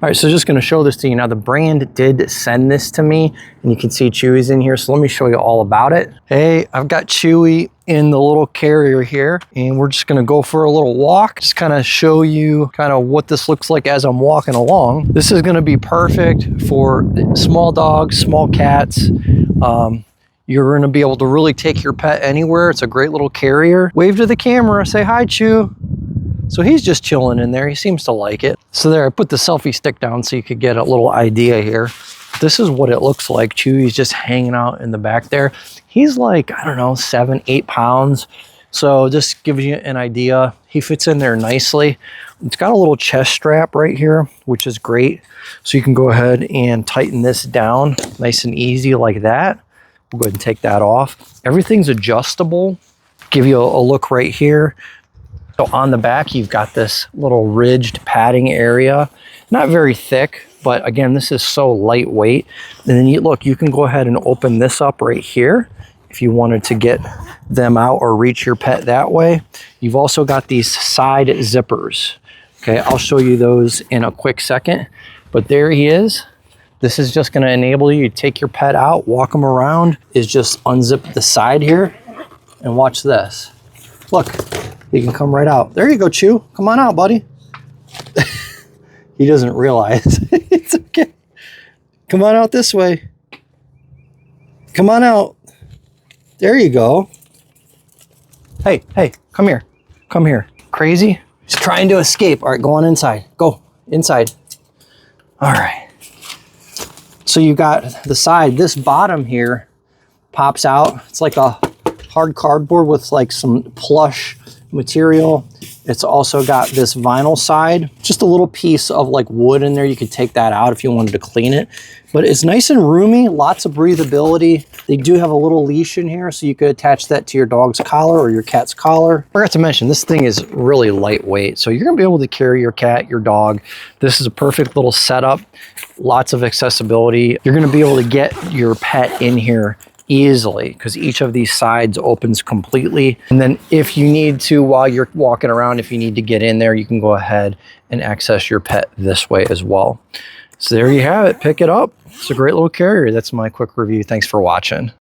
All right, so just gonna show this to you. Now the brand did send this to me and you can see Chewy's in here. So let me show you all about it. Hey, I've got Chewy in the little carrier here and we're just gonna go for a little walk. Just kind of show you kind of what this looks like as I'm walking along. This is gonna be perfect for small dogs, small cats. You're gonna be able to really take your pet anywhere. It's a great little carrier. Wave to the camera, say hi, Chew. So he's just chilling in there. He seems to like it. So there, I put the selfie stick down so you could get a little idea here. This is what it looks like. Chewy's just hanging out in the back there. He's like, I don't know, 7, 8 pounds. So just gives you an idea. He fits in there nicely. It's got a little chest strap right here, which is great. So you can go ahead and tighten this down nice and easy like that. We'll go ahead and take that off. Everything's adjustable. Give you a look right here. So on the back, you've got this little ridged padding area. Not very thick, but again, this is so lightweight. And then you can go ahead and open this up right here if you wanted to get them out or reach your pet that way. You've also got these side zippers. Okay, I'll show you those in a quick second. But there he is. This is just gonna enable you to take your pet out, walk them around, is just unzip the side here and watch this. Look. He can come right out. There you go, Chew. Come on out, buddy. He doesn't realize. It's okay. Come on out this way. Come on out. There you go. Hey, hey, come here. Come here. Crazy? He's trying to escape. All right, go on inside. Go inside. All right. So you got the side. This bottom here pops out. It's like a hard cardboard with like some plush material. It's also got this vinyl side, just a little piece of like wood in there. You could take that out if you wanted to clean it, but it's nice and roomy, lots of breathability. They do have a little leash in here, so you could attach that to your dog's collar or your cat's collar. I forgot to mention, this thing is really lightweight, so you're gonna be able to carry your cat, your dog. This is a perfect little setup, lots of accessibility. You're gonna be able to get your pet in here easily because each of these sides opens completely. And then if you need to, while you're walking around, if you need to get in there, you can go ahead and access your pet this way as well. So there you have it. Pick it up. It's a great little carrier. That's my quick review. Thanks for watching.